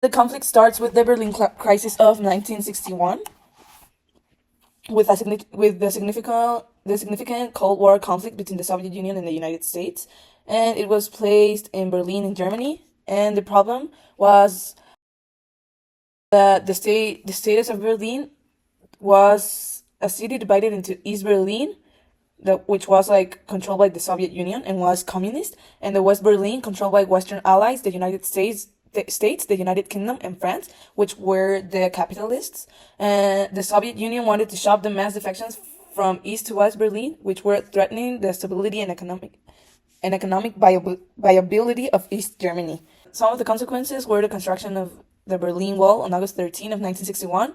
The conflict starts with the Berlin Crisis of 1961, with the significant Cold War conflict between the Soviet Union and the United States, and it was placed in Berlin in Germany. And the problem was that the status of Berlin was a city divided into East Berlin, which was like controlled by the Soviet Union and was communist, and the West Berlin controlled by Western allies, the United States, the United Kingdom, and France, which were the capitalists. And the Soviet Union wanted to stop the mass defections from East to West Berlin, which were threatening the stability and economic viability of East Germany. Some of the consequences were the construction of the Berlin Wall on August 13 of 1961.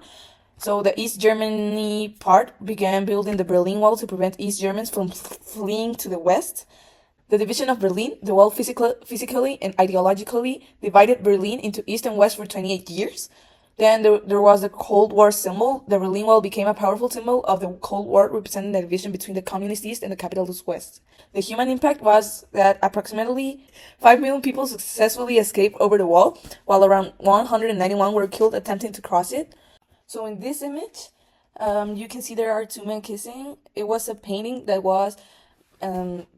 So the East Germany part began building the Berlin Wall to prevent East Germans from fleeing to the West. The division of Berlin, the wall physically and ideologically divided Berlin into East and West for 28 years. Then there was the Cold War symbol. The Berlin Wall became a powerful symbol of the Cold War, representing the division between the communist East and the capitalist West. The human impact was that approximately 5 million people successfully escaped over the wall, while around 191 were killed attempting to cross it. So in this image, you can see there are two men kissing. It was a painting that was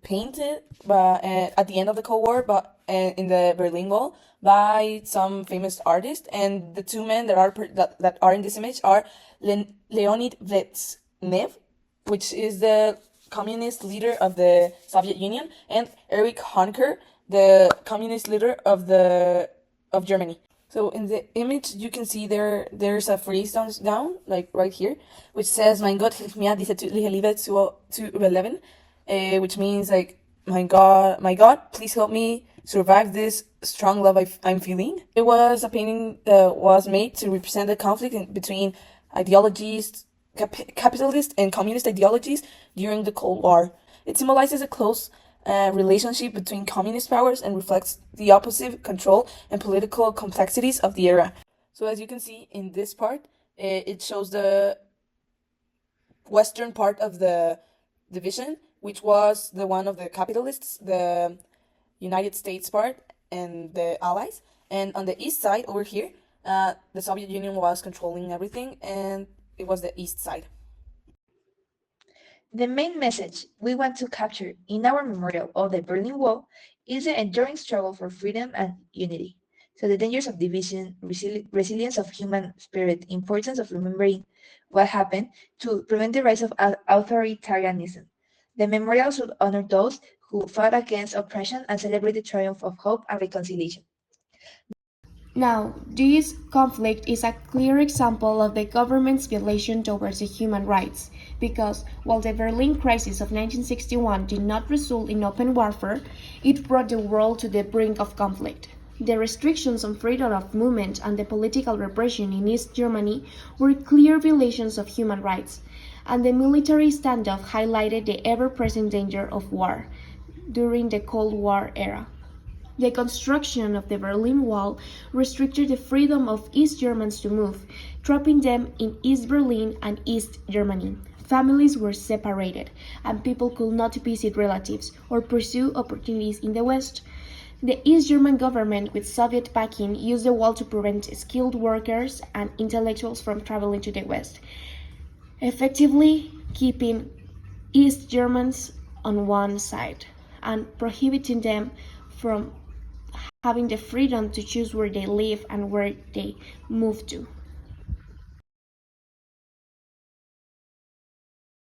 painted at the end of the Cold War, but in the Berlin Wall by some famous artist. And the two men that are in this image are Leonid Brezhnev, which is the communist leader of the Soviet Union, and Erich Honecker, the communist leader of Germany. So in the image, you can see there's a phrase down, like right here, which says, "Mein Gott, hilf mir, diese tödliche Liebe zu überleben," which means like, my God, please help me survive this strong love I'm feeling. It was a painting that was made to represent the conflict between ideologies, capitalist and communist ideologies during the Cold War. It symbolizes a close relationship between communist powers and reflects the oppositive control and political complexities of the era. So as you can see in this part, it shows the western part of the division, which was the one of the capitalists, the United States part, and the allies. And on the east side over here, the Soviet Union was controlling everything, and it was the east side. The main message we want to capture in our memorial of the Berlin Wall is the enduring struggle for freedom and unity. So the dangers of division, resilience of human spirit, importance of remembering what happened to prevent the rise of authoritarianism. The memorial should honor those who fought against oppression and celebrate the triumph of hope and reconciliation. Now, this conflict is a clear example of the government's violation towards the human rights, because while the Berlin Crisis of 1961 did not result in open warfare, it brought the world to the brink of conflict. The restrictions on freedom of movement and the political repression in East Germany were clear violations of human rights, and the military standoff highlighted the ever-present danger of war during the Cold War era. The construction of the Berlin Wall restricted the freedom of East Germans to move, trapping them in East Berlin and East Germany. Families were separated, and people could not visit relatives or pursue opportunities in the West. The East German government, with Soviet backing, used the wall to prevent skilled workers and intellectuals from traveling to the West, effectively keeping East Germans on one side and prohibiting them from having the freedom to choose where they live and where they move to.